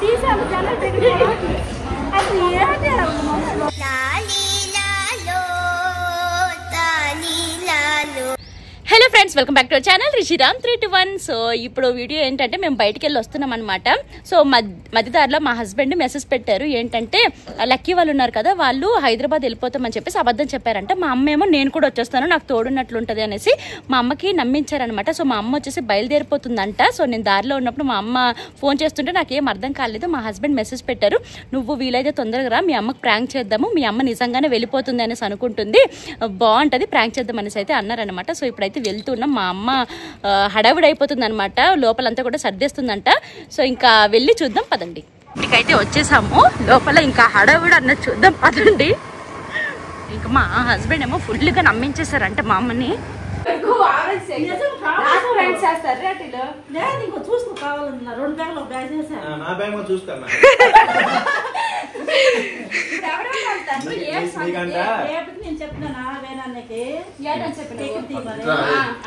Hello friends, welcome back to our channel Rishiram 321. So ఇప్పుడు video ఏంటంటే మేము బయటికి వెళ్ళి వస్తున్నాం అనమాట. సో మధ్యదారిలో మా హస్బెండ్ మెసేజ్ పెట్టారు ఏంటంటే లక్కీ వాళ్ళు ఉన్నారు కదా, వాళ్ళు హైదరాబాద్ వెళ్ళిపోతామని చెప్పేసి అబద్ధం చెప్పారంట. మా అమ్మ ఏమో నేను కూడా వచ్చేస్తాను, నాకు తోడున్నట్లుంటది అనేసి మా అమ్మకి నమ్మించారనమాట. సో మా అమ్మ వచ్చేసి బయలుదేరిపోతుందంట. సో నేను దారిలో ఉన్నప్పుడు మా అమ్మ ఫోన్ చేస్తుంటే నాకేం అర్థం కాలేదు. మా హస్బెండ్ మెసేజ్ పెట్టారు, నువ్వు వీలైతే తొందరగా రా, మీ అమ్మకి ప్రాంక్ చేద్దాము, మీ అమ్మ నిజంగానే వెళ్ళిపోతుంది అనేసి అనుకుంటుంది, బాగుంటుంది ప్రాంక్ చేద్దాం అనేసి అయితే అన్నారనమాట. సో ఇప్పుడైతే వెళ్తున్నాం. మా అమ్మ హడావిడి అయిపోతుంది అనమాట, లోపలంతా కూడా సర్దేస్తుందంట. సో ఇంకా వెళ్ళి చూద్దాం పదండి. ఇంటికైతే వచ్చేసాము, లోపల ఇంకా హడావిడి అన్నది చూద్దాం పదండి. ఇంకా మా హస్బెండ్ ఏమో ఫుల్గా నమ్మించేశారంట మా అమ్మని.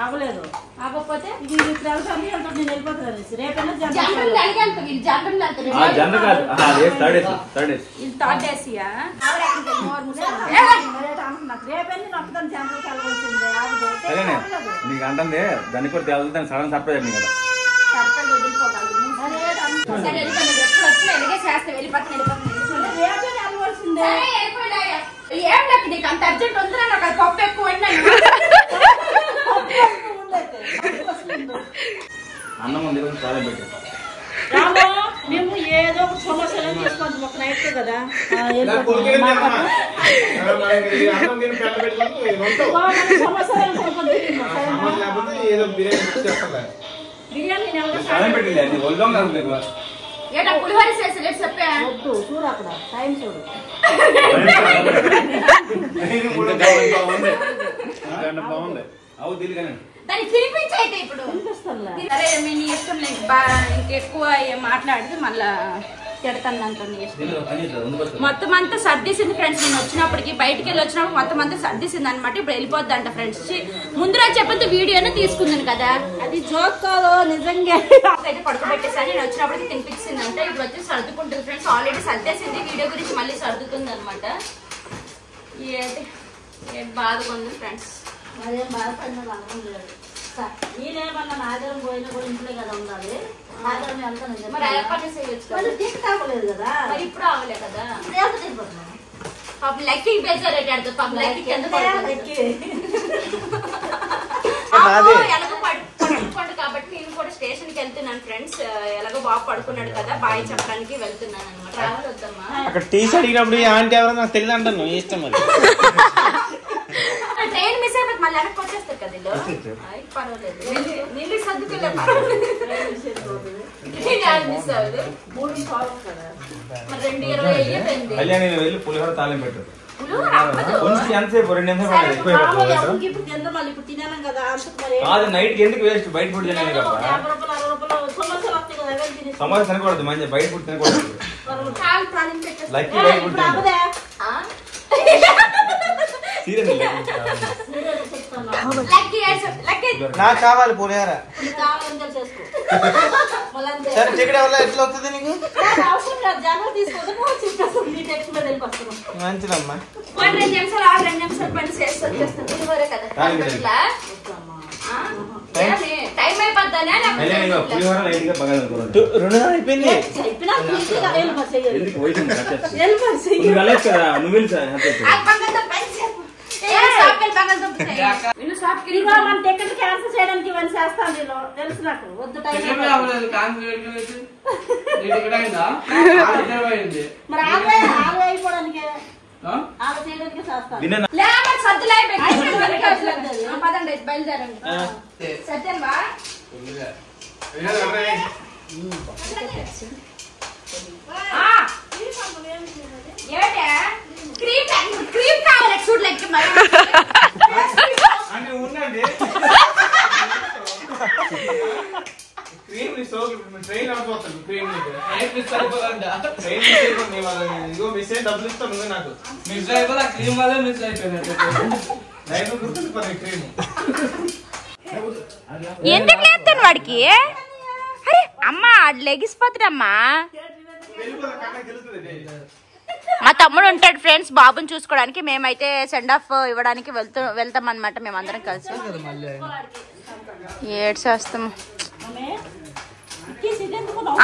అవ్వలేదు అవ్వకపోతే నీకు అంటే దాన్ని కూడా తేలుతుంది, సడన్ సర్ప్రైజ్ కదా. ఏం లేదు, నీకు అంత అర్జెంట్ ఉందిరా, నాకు అది పప్పు ఎక్కువ అన్నం ఉంది చాలా పెట్టి మేము ఏదో ఒక సమస్యలు తీసుకోండి ఒక నైట్ కదా. చూడు అక్కడ టైం చూడు. బాగుంది అవు తెలియదు దాన్ని తినిపించి అయితే ఇప్పుడు సరే మీ ఇష్టం లేదు, ఇంకెక్కువ మాట్లాడితే మళ్ళా తిడతాను. మొత్తం అంతా సర్దేసింది ఫ్రెండ్స్. నేను వచ్చినప్పటికి బయటికి వెళ్ళి వచ్చినప్పుడు మొత్తం అంతా సర్దేసింది అనమాట. ఇప్పుడు వెళ్ళిపోద్ది అంట ఫ్రెండ్స్. ముందు రోజు చెప్పండి వీడియోనే తీసుకుంది కదా, అది జోక్ కాదు నిజంగా. అయితే పడుకోబెట్టేసారి నేను వచ్చినప్పటికి తినిపించిందంట. ఇప్పుడు వచ్చి సర్దుకుంటుంది ఫ్రెండ్స్. ఆల్రెడీ సర్దేసింది, వీడియో గురించి మళ్ళీ సర్దుతుంది అనమాట. ఏ బాధగా ఉంది ఫ్రెండ్స్. అదేం బాధపడిన అనుభవం లేదు. నేనేమన్నా నాగరం పోయినా కూడా ఇంట్లో కదా ఉండాలి. నాగరం తీసుకోలేదు కదా, ఇప్పుడు అవ్వలే కదా. పాపం లక్కీ బేజారు పాపం లక్కీ ఎలాగో పడుకోండి కాబట్టి నేను కూడా స్టేషన్ కి వెళ్తున్నాను ఫ్రెండ్స్. ఎలాగో బాగా పడుకున్నాడు కదా, బాయ్ చెప్పడానికి వెళ్తున్నాను అనమాట. ట్రావెల్ వద్దమ్మా. అక్కడ టీషర్ట్ అడిగినప్పుడు ఆంటీ ఎవరో నాకు తెలియదు అంటాను, ఇష్టం మరి. ట్రైన్ మిస్ అయిపోతే మళ్ళీ వెనక్కి వచ్చేస్తారు కదా ఇల్లు. పర్వాలేదు, నీళ్ళు సర్దుకోలేదు. మిస్ అవ్వదు. 2:20 అయ్యింది. వెళ్ళి పులిహోర తాళం పెట్టు. కాదు నైట్ ఎందుకు వేస్ట్, బయట ఫుడ్ తినాలి కదా. సమోసా తినకూడదు, మంచి బయట ఫుడ్ తినకూడదు. లక్కీ బయట ఫుడ్ నాకు కావాలి పులిహోర. సరే టికెట్ ఎవరు ఎట్లా వస్తుంది నీకు? మంచిదమ్మా. 2 నిమిషాలు 2 నిమిషాలు పని చేసి వచ్చేస్తాను కదా. టైం అయిపోద్దానే పులిహోర లైట్ గా బాగా 2 అయిపోయింది. నువ్వు టికెట్ క్యాన్సిల్ చేయడానికి ఇవన్నీ చేస్తాను తెలుసు నాకు. వద్దు టైం మరి ఆరు అయిపోవడానికి ఆరు చేయడానికి చేస్తాను. పదండి బయలుదేరండి. సత్యంబా క్రీమ్ కావాలి చూడలే ఉండండి. క్రీమ్ ట్రైన్ ఆడిపోతాను. క్రీమ్ ఇదిగో మిస్ అయ్యి డబ్బులు ఇస్తాను. నాకు మిస్ అయిపోయి క్రీమ్ వల్ల మిస్ అయిపోయినట్టు గుర్తుంది క్రీమ్. ఎందుకు లేస్తాను వాడికి? అరే అమ్మా లెగిసిపోతాడమ్మా. మా తమ్ముడు ఉంటాడు ఫ్రెండ్స్ బాబుని చూసుకోవడానికి. మేమైతే సెండ్ ఆఫ్ ఇవ్వడానికి వెళ్తాం అనమాట మేమందరం కలిసి. ఏడ్చేస్తాము.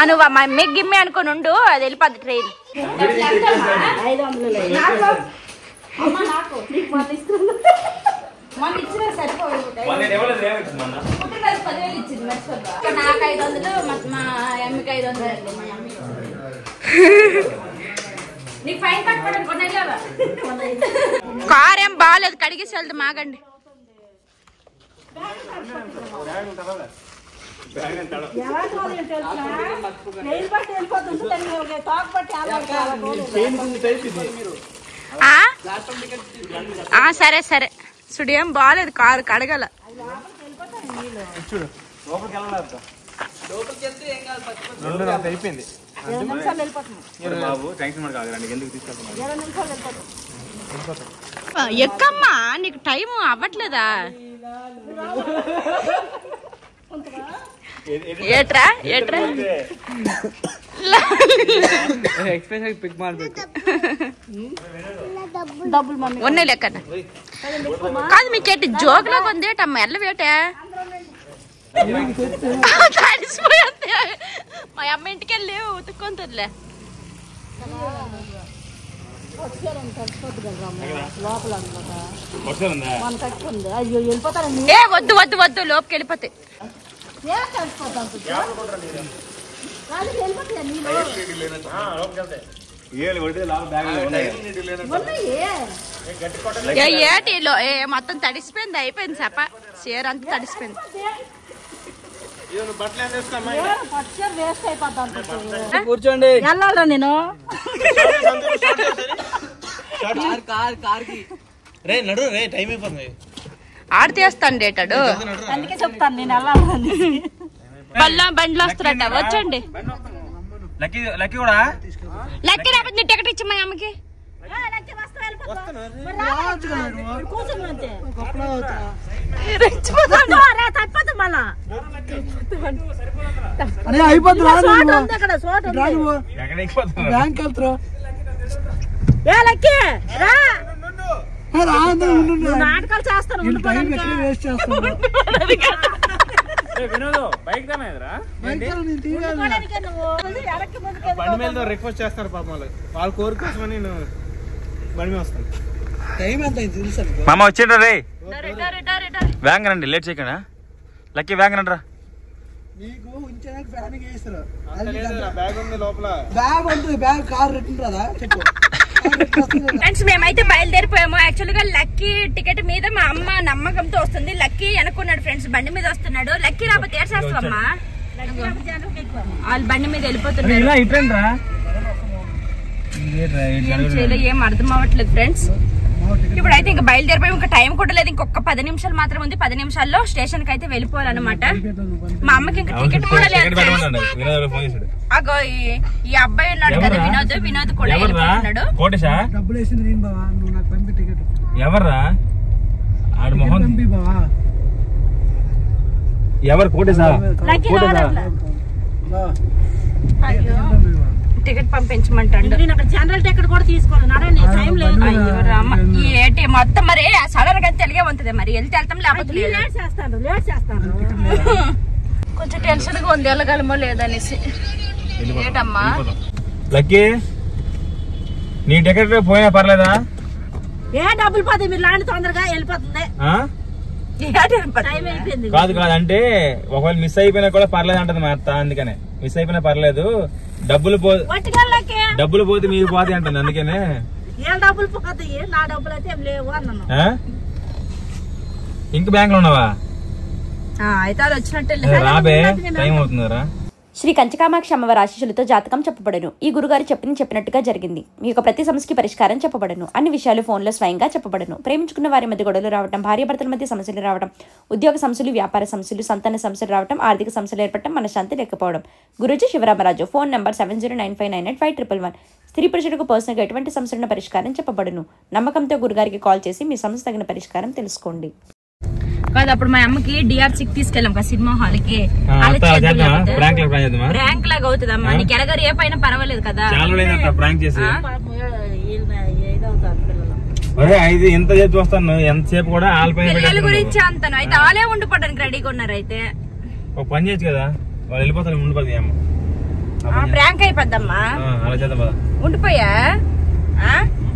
నువ్వు మా మమ్మీకి గిమ్మి అనుకుని ఉండు, అది వెళ్ళిపోద్ది ట్రైన్. నాకు 500, మా అమ్మకి 500 అండి. మా అమ్మ నీకు ఫైన్ కట్టుకోవడానికి కొనేలేవా? కార్ ఏం బాగాలేదు, కడిగేసి వెళ్తాం. మాగండి. సరే సరే చూడు, ఏం బాగాలేదు కారు, కడగల. అయిపోయింది. ఎక్కమ్మా, నీకు టైం అవ్వట్లేదా? ఏట్రా ఏట్రా ఉన్నాయి లెక్క కాదు. మీకేంటి జోకులాగా ఉంది ఏటమ్మా? ఎల్ల వేటే తడిసిపోయింది. మా అమ్మ ఇంటికి వెళ్ళి ఉతుక్కుంటుందిలే. ఏ వద్దు వద్దు వద్దు, లోపుకి వెళ్ళిపోతాయి. ఏటిలో మొత్తం తడిసిపోయింది, అయిపోయింది. చెప్ప చీర అంతా తడిసిపోయింది. కూర్చోండి. వెళ్ళాలరా నేను. నడు రే, టైం అయిపోతుంది. ఆడితేస్తాను డేటాడు, అందుకే చెప్తాను నేను వెళ్ళాలని. బండ్లు వస్తారట, వచ్చండి. లక్కీ కూడా లక్కీ రాకపోతే నీ టికెట్ ఇచ్చి మా అమ్మకి. నాటకాలు చేస్తాను. రిక్వెస్ట్ చేస్తారు పాప వాళ్ళ కోరిక కోసమని నేను బండి మీద వస్తాను. మామ వచ్చిండ్రా రే, వ్యాంగ్ రండి, లేట్ చేయకుండా. లక్కీ వ్యాంగ్ రండి రా. ఫ్రెండ్స్ మేమైతే బయలుదేరిపోయాము. యాక్చువల్ గా లక్కీ టికెట్ మీద మా అమ్మ నమ్మకంతో వస్తుంది. లక్కీ అనుకున్నాడు ఫ్రెండ్స్, బండి మీద వస్తున్నాడు. లక్కీ రాకపోతే ఏడు చేస్తావమ్మా? వాళ్ళు బండి మీద వెళ్ళిపోతున్నారు. ఏం అర్థం అవ్వట్లేదు ఫ్రెండ్స్. ఇప్పుడైతే ఇంకా బయలుదేరిపోయి ఇంకా టైం కూడా లేదు, ఇంకొక 10 నిమిషాలు మాత్రం ఉంది. 10 నిమిషాల్లో స్టేషన్ కి అయితే వెళ్ళిపోవాలన్నమాట. మా అమ్మకి ఇంకా టికెట్ కూడా లేదు. అగో ఈ అబ్బాయి ఉన్నాడు కదా వినోద్ కూడా వెళ్ళిపోతున్నాడు. ఎవర్రా ఎవరు కోటేశా? టికెట్ పంపించమంటాడు. జనరల్ టికెట్ కూడా తీసుకోవాలి. అయ్యో రామ, ఏంటి మొత్తం మరి సడన్ గా తెలిగే ఉంటుంది. మరి వెళ్తాం లేకపోతే కొంచెం టెన్షన్ గా ఉంది, వెళ్ళగలమో లేదనేసి. ఏంటమ్మా లక్కీ, నీ టికెట్ పోయినా పర్లేదా? ఏ డబ్బులు పోతే మీరు లాంటి తొందరగా వెళ్ళిపోతుంది. కాదు కాదు అంటే ఒకవేళ మిస్ అయిపోయినా కూడా పర్లేదు అంటది మా అత్త. అందుకనే మిస్ అయిపోయినా పర్లేదు, డబ్బులు పోతే మీరు పోతే అంటుంది. అందుకనే డబ్బులు పోతాయి, నా డబ్బులు అయితే ఏం లేవు అన్నాను. ఇంక బ్యాంక్ లో ఉన్నావా? అయితే అది వచ్చినట్టే. రాబే, టైం అవుతుందరా. శ్రీ కంచకామాక్షి అమ్మవారి ఆశీస్సులతో జాతకం చెప్పబడను. ఈ గురుగారు చెప్పినట్టుగా జరిగింది. మీ యొక్క ప్రతి సమస్యకి పరిష్కారం చెప్పబడను. అన్ని విషయాలు ఫోన్లో స్వయంగా చెప్పబడను. ప్రేమించుకున్న వారి మధ్య గొడవలు రావడం, భార్యాభర్తల మధ్య సమస్యలు రావడం, ఉద్యోగ సమస్యలు, వ్యాపార సమస్యలు, సంతాన సమస్యలు రావడం, ఆర్థిక సమస్యలు ఏర్పడటం, మనశ్శాంతి లేకపోవడం. గురూజీ శివరామరాజు. Phone number 7095985111. స్త్రీ పురుషులకు పర్సనల్గా ఎటువంటి సమస్యలను పరిష్కారం చెప్పబడను. నమ్మకంతో గురుగారికి కాల్ చేసి మీ సమస్య తగిన పరిష్కారం తెలుసుకోండి. కాదు అప్పుడు మా అమ్మకి DR6 తీసుకెళ్ళాం కదా సినిమా హాల్ కి ప్రాంక్ లాగా అవుతుంది అమ్మా నీకు ఎలాగో రేపు అయినా పర్వాలేదు కదా ఎంత చేసి వస్తాను ఎంతసేపు కూడా పిల్లల గురించి అంతాను అయితే వాళ్ళే ఉండిపోవడానికి రెడీగా ఉన్నారు అయితే ఒక పని చేయొచ్చు కదా వాళ్ళు వెళ్ళిపోతారు ఉండిపోతుంది ఏమో ప్రాంక్ అయిపోద్దమ్మా అలా చేద్దాం ఉండిపోయా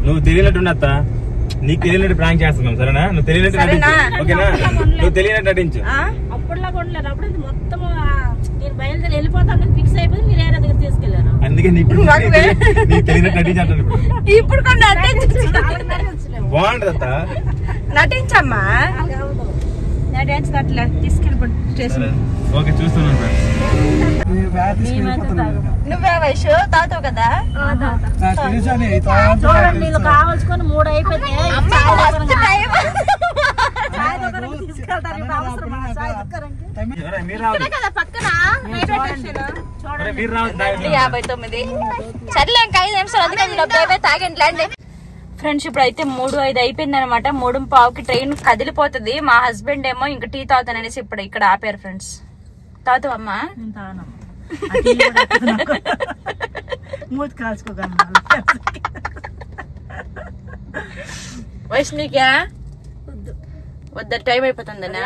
నువ్వు తెలియనట్టు అత్త నీకు తెలియనట్టు ప్రాంక్ చేస్తున్నాం సరేనా నువ్వు తెలియనట్టు ఓకేనా నువ్వు తెలియనట్టు నటించు అప్పుడులా కొనలేదు అప్పుడు మొత్తం నేను బయలుదేరి వెళ్ళిపోతాను ఫిక్స్ అయిపోయి మీరు ఏరే దగ్గర తీసుకెళ్లారు అందుకే నీకు తెలియనట్టు నటించాను ఇప్పుడు బాగుంటది అత్త నటించమ్మా నటించట్లే తీసుకెళ్ళిపోండి స్టేషన్ ఓకే చూస్తున్నాను నువ్వే వయసు తాతావు కదా చూడండి నీళ్ళు కావాల్సుకొని 3 అయిపోయింది సర్లే ఇంకా 5 నిమిషాలు అందుకే తాగండి ఫ్రెండ్స్ ఇప్పుడు అయితే 3:05 అయిపోయింది అనమాట 3:15కి ట్రైన్ కదిలిపోతుంది మా హస్బెండ్ ఏమో ఇంకా టీ తాగుతాననేసి ఇప్పుడు ఇక్కడ ఆపారు ఫ్రెండ్స్ తాగుతావమ్మా మూతి కాల్చుకోగా వైష్ణికా వద్ద టైం అయిపోతుందనా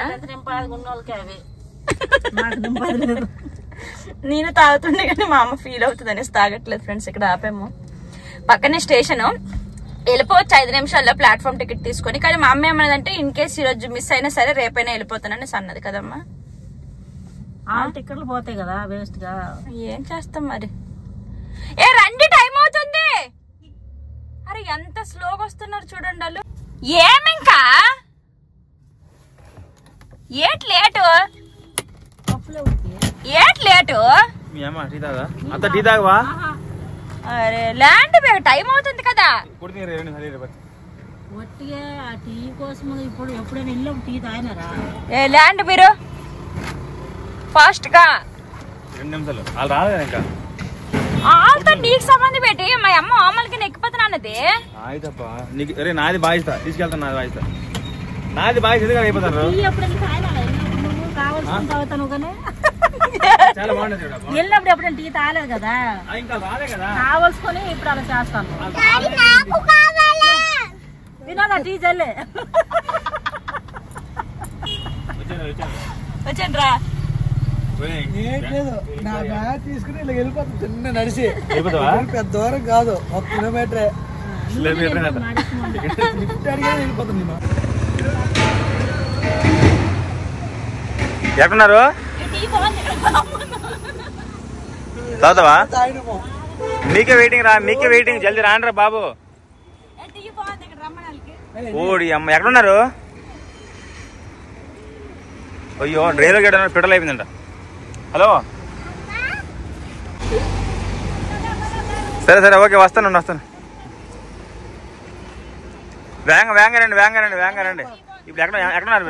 నేను తాగుతుండే కానీ మా అమ్మ ఫీల్ అవుతుంది అనేసి తాగట్లేదు ఫ్రెండ్స్ ఇక్కడ ఆపాము పక్కనే స్టేషన్ వెళ్ళిపోవచ్చు 5 నిమిషాల్లో ప్లాట్ఫామ్ టికెట్ తీసుకొని కానీ మా అమ్మ ఏమన్నదంటే ఇన్ కేసు ఈ రోజు మిస్ అయినా సరే రేపైనా వెళ్ళిపోతానని అన్నది కదమ్మా టికెట్లు పోతాయి కదా వేస్ట్ గా ఏం చేస్తాం మరి రండి టైం అవుతుంది అరే ఎంత స్లోగా వస్తున్నారు చూడండి వాళ్ళు ఏమింకా ఏట్ లేటు అరే ల్యాండ్ టైం అవుతుంది కదా ఒట్టిగా ఆ టీ కోసం ఇప్పుడు ఎప్పుడైనా వెళ్ళాం టీ తాగినారా ల్యాండ్ మీరు ఫాస్ట్ గా 2 నిమిషాలు వాళ్ళు రాలేదు ఇంకా ఆల్తో నీకు సంబంధం పెట్టి మా అమ్మ ఆమలకి నెక్కిపోతానన్నది నాది బాధ్యత తీసుకెళ్తాను నాది బాధ్యత అయిపోతారు చాలా బాగుంటుంది వెళ్ళినప్పుడు ఎప్పుడైనా టీ తాగలేదు కదా కావాల్సుకొని ఇప్పుడు అలా చేస్తాను వినోదా టీ చల్లే వచ్చాను రా నా బ్యాగ్ తీసుకుని ఇలా వెళ్ళిపోతాను చిన్న నడిచి పెద్ద దూరం కాదు 1 కిలోమీటరే వెళ్ళిపోతుంది ఎక్కడున్నారు తాగుతావా మీకే వెయిటింగ్ జల్దీ రాండ్రా బాబు ఓడి అమ్మ ఎక్కడున్నారు అయ్యో డ్రైవర్ గేట్ పెట్రోల్ అయిపోయిందంట హలో సరే ఓకే వస్తాను వేగంగా రండి ఇప్పుడు ఎక్కడున్నారు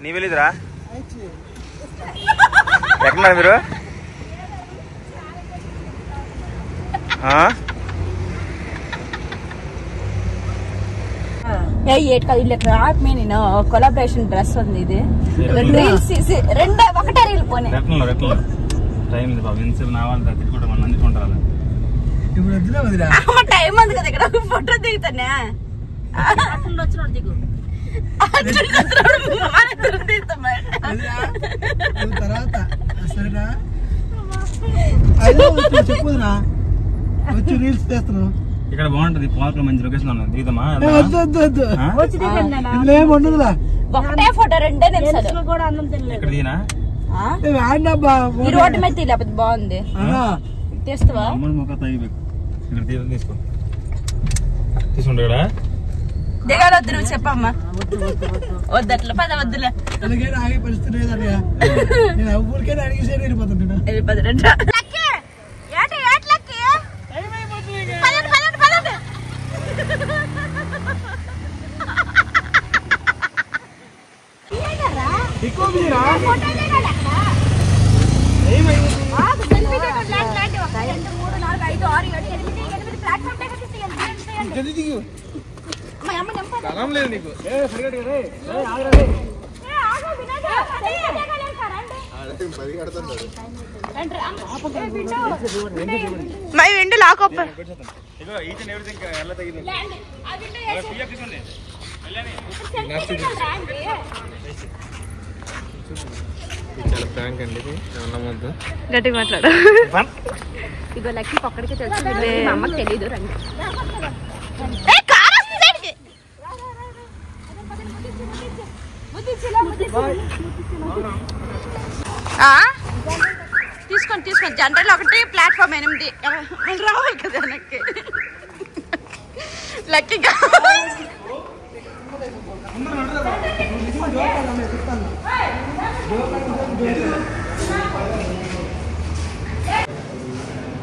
నీ వెళ్ళిదిరా ఎక్కడున్నారు మీరు నేను కొలాబరేషన్ డ్రెస్ ఉంది ఇది ఒకటే రీల్ పోనీ టైం ఉంది కదా ఇక్కడ ఫోటో దిగుతానే వచ్చినాడు దిగు తర్వాత సరేనా చెప్పుదురా వచ్చి రీల్స్ చేస్తున్నావు ఇక్కడ బాగుంటది పార్క్ లో మంచి లొకేషన్ ఉన్నది దిగుతామా ఏమి ఉండదులా ఒకటే ఫోటో 2 నిమిషాలు కూడా అన్నం తినలేదు ఇక్కడ దిగినా ఈ రోడ్డు మీద తీయలేకపోతే బాగుంది తీస్తావా ముఖ తగిಬೇಕು ఇక్కడ తీసుకో తీసుకుంటా ఇక్కడ దిగాలి వద్దు నువ్వు చెప్పమ్మా వద్దట్లా పద వద్దులే ఆగే పరిస్థితి లేదన్నయ్య నేను ఊరికైనా అడిగేసే వెళ్ళిపోతాను లేదు నీకు మై విండో లాక్ ఓపెన్. గట్టిగా మాట్లాడు. ఇగో లక్కీ ఒక్కడికే తెలుసు, మా అమ్మకి తెలీదు. రండి తీసుకోండి. జనరల్ 1 ప్లాట్ఫామ్ 8 రావాలి కదా వెనక్కి. లక్కీగా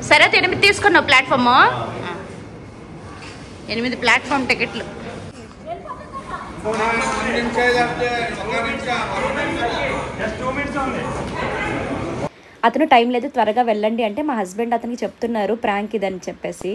సరే 8 తీసుకున్నావు ప్లాట్ఫామ్. 8 ప్లాట్ఫామ్ టికెట్లు. అతను టైం లేదు త్వరగా వెళ్ళండి అంటే మా హస్బెండ్ అతనికి చెప్తున్నారు ప్రాంక్ ఇదని చెప్పేసి.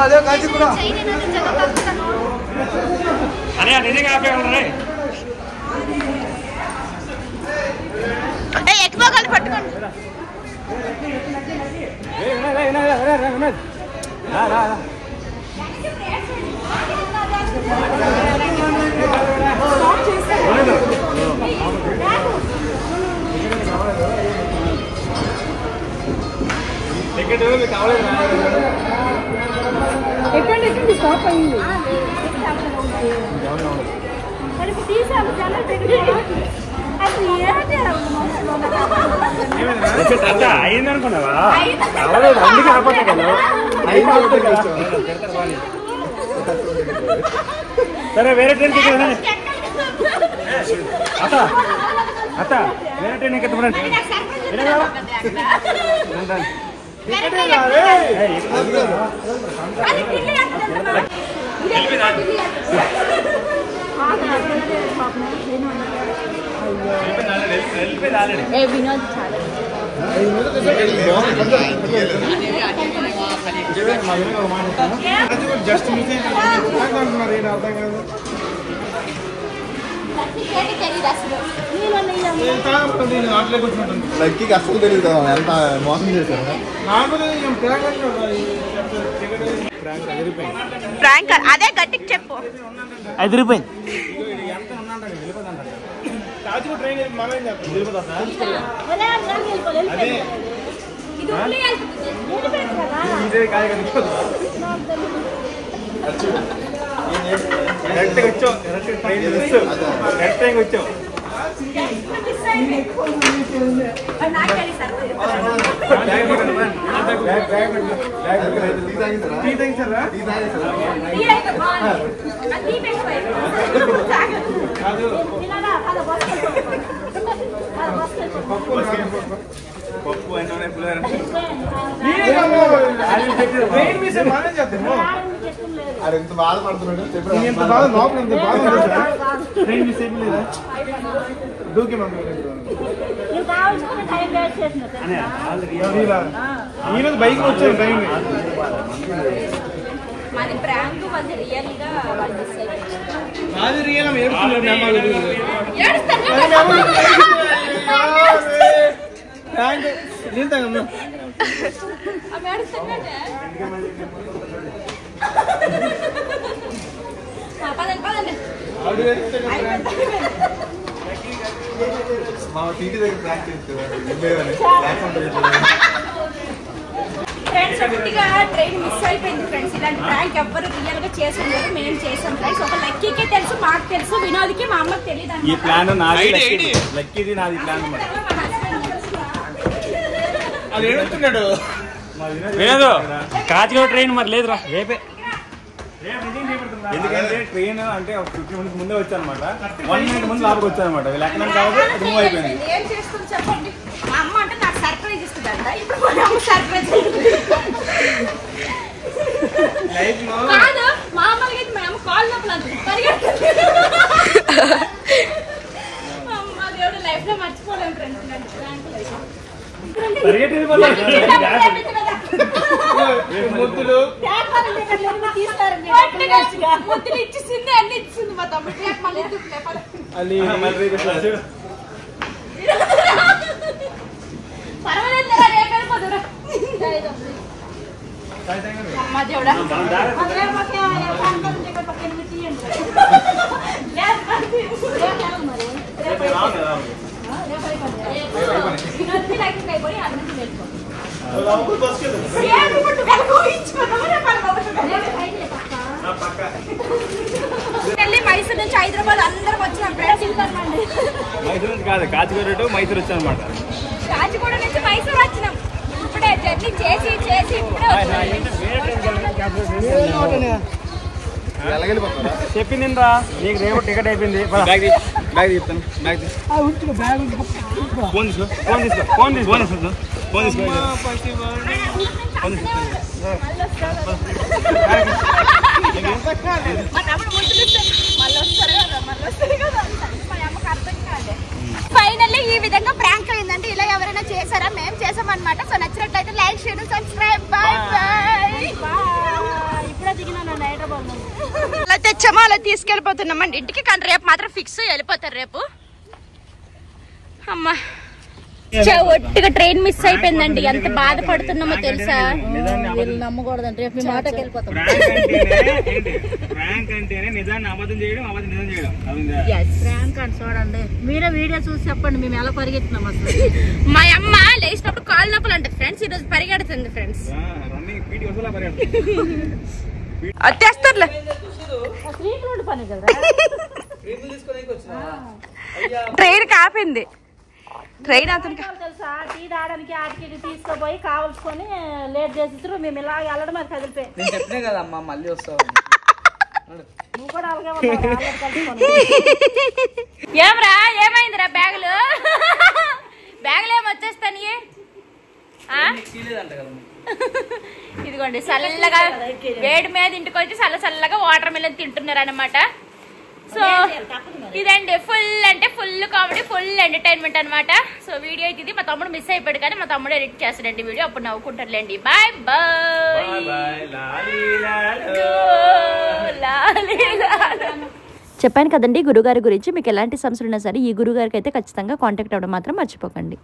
అదే కాచి కూడా ఎక్కువ కలిపి పట్టుకోండి. ఎక్కడ స్టాప్ అయింది. అయింది అనుకున్నావా? సరే వేరే ట్రైన్ అత్త వేరే ట్రైన్ ఎక్కడండి. వినోద్ జస్ట్ మిస్ అంటున్నారు. అర్థం కాదు. లక్కీకి అస్సలు తెలియదు కదా ఎంత మోసం చేశారు. ప్రాంక్ అదే గట్టికి చెప్పు. అదిరిపోయింది. వచ్చావు పప్పు అది ఎంత బాధపడుతున్నాడు ఈరోజు బైక్ వచ్చాను ట్రైన్. మాది ప్రాంక్ అది రియల్ గా అది రియల్ ఫ్రెండ్స్ ఒకటిగా ట్రైన్ మిస్ అయిపోయింది ఫ్రెండ్స్. ఇలాంటి ప్రాంక్ ఎవ్వరు రియల్ గా చేసిండరు, మేము చేసాం ఫ్రెండ్స్. ఒక లక్కీకే తెలుసు, మాకు తెలుసు, వినోద్కి మా అమ్మకి తెలియదు. ఈ ప్లాన్ నాది, లక్కీది నాది ప్లాన్ అన్నమాట. అది ఏడుతున్నాడు లేదు కాచిగూడ ట్రైన్ మరి లేదురా రేపే. ఎందుకంటే ట్రైన్ అంటే 50 minutes ముందే వచ్చానమాట, 1 minute ముందు లోపలికి వచ్చానమాట. వీళ్ళు ఎక్కడ కాబట్టి మూవ్ అయిపోయింది. ఏం చేస్తుంది చెప్పండి. మా అమ్మ అంటే నాకు సర్ప్రైజ్ ఇస్తుందంట. ఇప్పుడు మా అమ్మ సర్ప్రైజ్ కాదు, మామూలుగా మా అమ్మ కాల్ నొప్పులు అంటుంది, పరిగెడుతుంది. అమ్మ దేవుడు లైఫ్ లో మర్చిపోలేము ఫ్రెండ్స్. ముద్దులు ముద్దులు ఇచ్చేసింది, అన్ని ఇచ్చింది మా తమ్ముడు. పర్వాలేదు రేపడిపోతురా అమ్మ దేవుడా. మైసూర్ నుంచి హైదరాబాద్ అందరం వచ్చినాం ఫ్రెండ్స్. మైసూర్ నుంచి కాదు, కాచిగూడ టు మైసూర్ వచ్చాను అనమాట. కాచిగూడ నుంచి మైసూర్ వచ్చినాం. ఇప్పుడే జర్నీ చేసి చేసి ఇప్పుడే చెప్పిందిరా నీకు రేపు టికెట్ అయిపోయింది. బ్యాగ్ చెప్తాను, బ్యాగ్ ఫోన్ తీసుకో, ఫోన్ తీసుకో, ఫోన్ తీసుకో, ఫోన్ తీసుకో, ఫోన్ తీసుకో. ఫైనల్లీ ఈ విధంగా ప్రాంక్ అయిందంటే ఇలా ఎవరైనా చేశారా? మేము చేసామన్నమాట. సో నచ్చినట్లయితే like, share, subscribe. Bye bye. ఇప్పుడే దిగినా హైదరాబాద్. అలా తెచ్చామో అలా తీసుకెళ్ళిపోతున్నామండి ఇంటికి. కానీ రేపు మాత్రం ఫిక్స్ వెళ్ళిపోతారు రేపు. అమ్మా ఒట్టిగా ట్రైన్ మిస్ అయిపోయిందండి. ఎంత బాధపడుతున్నామో తెలుసా? నమ్మకూడదండి, రేపు మీ మాటకి వెళ్ళిపోతాం. ప్రాంక్ అంటేనే నిజాన్ని అబద్ధం చేయడం, అబద్ధం నిజం చేయడం. ప్రాంక్ అని చూడండి, మీరే వీడియో చూసి చెప్పండి మేము ఎలా పరిగెత్తున్నాం అసలు. మా అమ్మ లేచినప్పుడు కాళ్ళు నొప్పులు అంటే ఫ్రెండ్స్, ఈ రోజు పరిగెడుతుంది ఫ్రెండ్స్. తెస్తారులే పని కదా. ట్రైన్ కాపింది. ట్రైన్ అతనికి తెలుసా, టీ తాగడానికి ఆటికి తీసుకుపోయి కావాల్సుకొని లేట్ చేసిస్తారు. మేము ఇలా వెళ్ళడం అది కదిలిపోయి. నేను చెప్పినా కదమ్మా మళ్ళీ వస్తావు. నువ్వు కూడా అలాగే ఏమరా ఏమైందిరా? బ్యాగులు బ్యాగులు ఏమొచ్చేస్తాని. ఇదిగోండి చల్లగా వేడి మీద ఇంటికి వచ్చి చల్లగా వాటర్ మిలన్ తింటున్నారు అనమాట. సో ఇదండి ఫుల్ అంటే ఫుల్ కామెడీ, ఫుల్ ఎంటర్టైన్మెంట్ అనమాట. సో వీడియో అయితే ఇది. మా తమ్ముడు మిస్ అయిపోయాడు కానీ మా తమ్ముడు ఎడిట్ చేస్తాడండి వీడియో, అప్పుడు నవ్వుకుంటారులేండి. Bye bye. చెప్పాను కదండి గురుగారి గురించి. మీకు ఎలాంటి సమస్యలు ఉన్నా సరే ఈ గురుగారికి అయితే ఖచ్చితంగా కాంటాక్ట్ అవ్వడం మాత్రం మర్చిపోకండి.